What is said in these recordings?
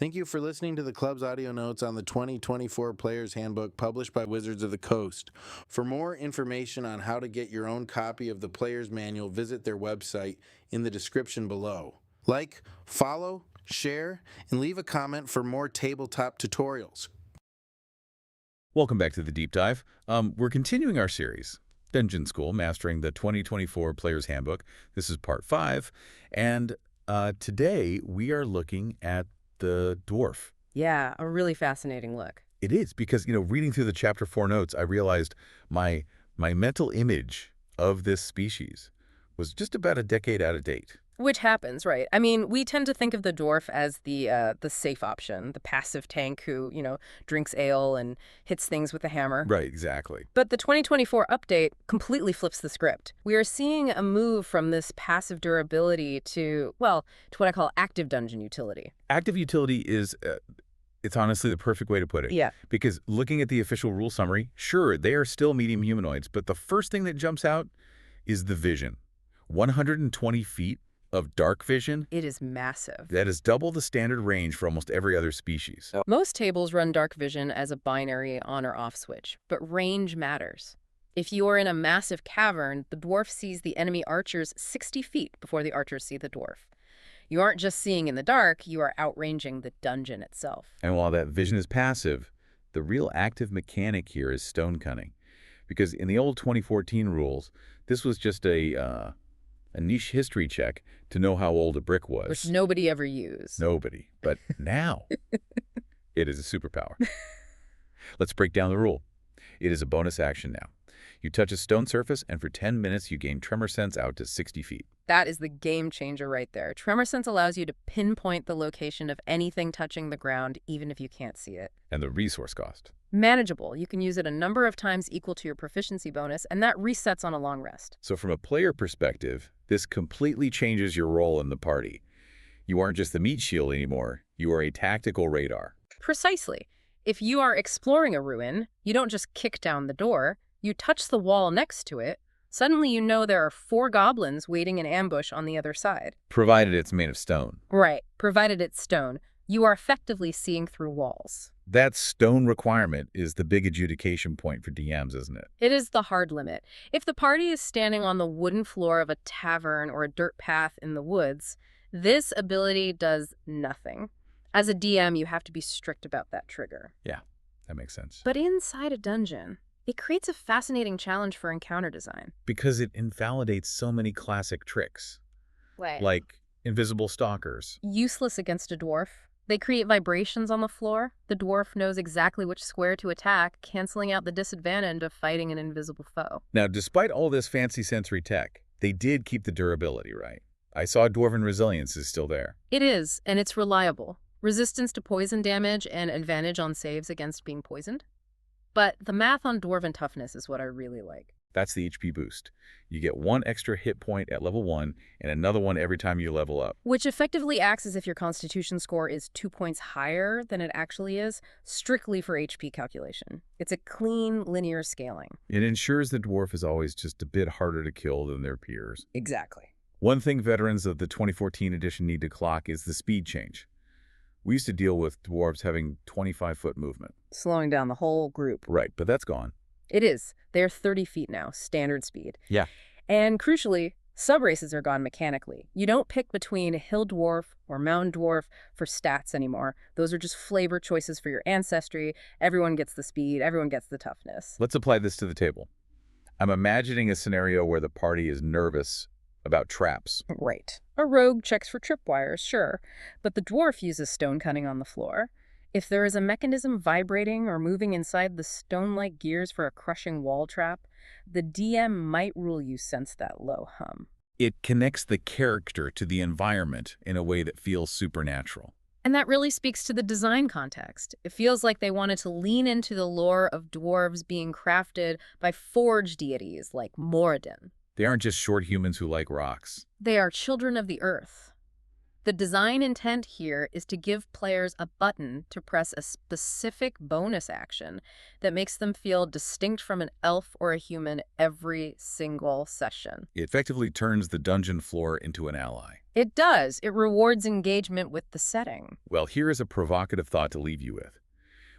Thank you for listening to the club's audio notes on the 2024 Player's Handbook published by Wizards of the Coast. For more information on how to get your own copy of the Player's Manual, visit their website in the description below. Like, follow, share, and leave a comment for more tabletop tutorials. Welcome back to the Deep Dive. We're continuing our series, Dungeon School, Mastering the 2024 Player's Handbook. This is part 5, and today we are looking at the Dwarf. Yeah, a really fascinating look. It is, because, reading through the Chapter 4 notes, I realized my mental image of this species was just about a decade out of date. Which happens, right? I mean, we tend to think of the dwarf as the safe option, the passive tank who, drinks ale and hits things with a hammer. Right, exactly. But the 2024 update completely flips the script. We are seeing a move from this passive durability to what I call active dungeon utility. Active utility is, it's honestly the perfect way to put it. Yeah. Because looking at the official rule summary, sure, they are still medium humanoids, but the first thing that jumps out is the vision. 120 feet of Darkvision. It is massive. That is double the standard range for almost every other species. Most tables run Darkvision as a binary on or off switch, but range matters. If you are in a massive cavern, the dwarf sees the enemy archers 60 feet before the archers see the dwarf. You aren't just seeing in the dark, you are outranging the dungeon itself. And while that vision is passive, the real active mechanic here is stone cutting. Because in the old 2014 rules, this was just a niche history check to know how old a brick was. Which nobody ever used. Nobody. But now, it is a superpower. Let's break down the rule. It is a bonus action now. You touch a stone surface, and for 10 minutes, you gain tremor sense out to 60 feet. That is the game changer right there. Tremor sense allows you to pinpoint the location of anything touching the ground, even if you can't see it. And the resource cost? Manageable. You can use it a number of times equal to your proficiency bonus, and that resets on a long rest. So from a player perspective, this completely changes your role in the party. You aren't just the meat shield anymore. You are a tactical radar. Precisely. If you are exploring a ruin, you don't just kick down the door. You touch the wall next to it. Suddenly you know there are 4 goblins waiting in ambush on the other side. Provided it's made of stone. Right. Provided it's stone. You are effectively seeing through walls. That stone requirement is the big adjudication point for DMs, isn't it? It is the hard limit. If the party is standing on the wooden floor of a tavern or a dirt path in the woods, this ability does nothing. As a DM, you have to be strict about that trigger. Yeah, that makes sense. But inside a dungeon, it creates a fascinating challenge for encounter design. Because it invalidates so many classic tricks. Like invisible stalkers. Useless against a dwarf. They create vibrations on the floor. The dwarf knows exactly which square to attack, canceling out the disadvantage of fighting an invisible foe. Now, despite all this fancy sensory tech, they did keep the durability, right? I saw Dwarven resilience is still there. It is, and it's reliable. Resistance to poison damage and advantage on saves against being poisoned. But the math on Dwarven toughness is what I really like. That's the HP boost. You get 1 extra hit point at level 1 and another one every time you level up. Which effectively acts as if your constitution score is 2 points higher than it actually is, strictly for HP calculation. It's a clean, linear scaling. It ensures the dwarf is always just a bit harder to kill than their peers. Exactly. One thing veterans of the 2014 edition need to clock is the speed change. We used to deal with dwarves having 25-foot movement. Slowing down the whole group. Right, but that's gone. It is. They're 30 feet now, standard speed. Yeah. And crucially, subraces are gone mechanically. You don't pick between a hill dwarf or mountain dwarf for stats anymore. Those are just flavor choices for your ancestry. Everyone gets the speed, everyone gets the toughness. Let's apply this to the table. I'm imagining a scenario where the party is nervous about traps. Right. A rogue checks for tripwires, sure, but the dwarf uses stone cutting on the floor. If there is a mechanism vibrating or moving inside the stone-like gears for a crushing wall trap, the DM might rule you sense that low hum. It connects the character to the environment in a way that feels supernatural. And that really speaks to the design context. It feels like they wanted to lean into the lore of dwarves being crafted by forge deities like Moradin. They aren't just short humans who like rocks. They are children of the earth. The design intent here is to give players a button to press a specific bonus action that makes them feel distinct from an elf or a human every single session. It effectively turns the dungeon floor into an ally. It does. It rewards engagement with the setting. Well, here is a provocative thought to leave you with.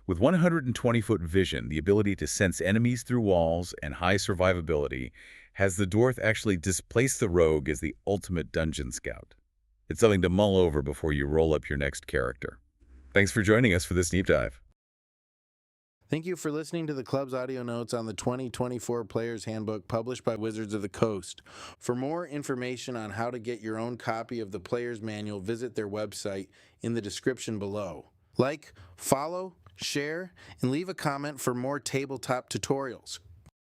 With 120-foot vision, the ability to sense enemies through walls, and high survivability, has the dwarf actually displaced the rogue as the ultimate dungeon scout? It's something to mull over before you roll up your next character. Thanks for joining us for this deep dive. Thank you for listening to the club's audio notes on the 2024 Player's Handbook published by Wizards of the Coast. For more information on how to get your own copy of the Player's Manual, visit their website in the description below. Like, follow, share, and leave a comment for more tabletop tutorials.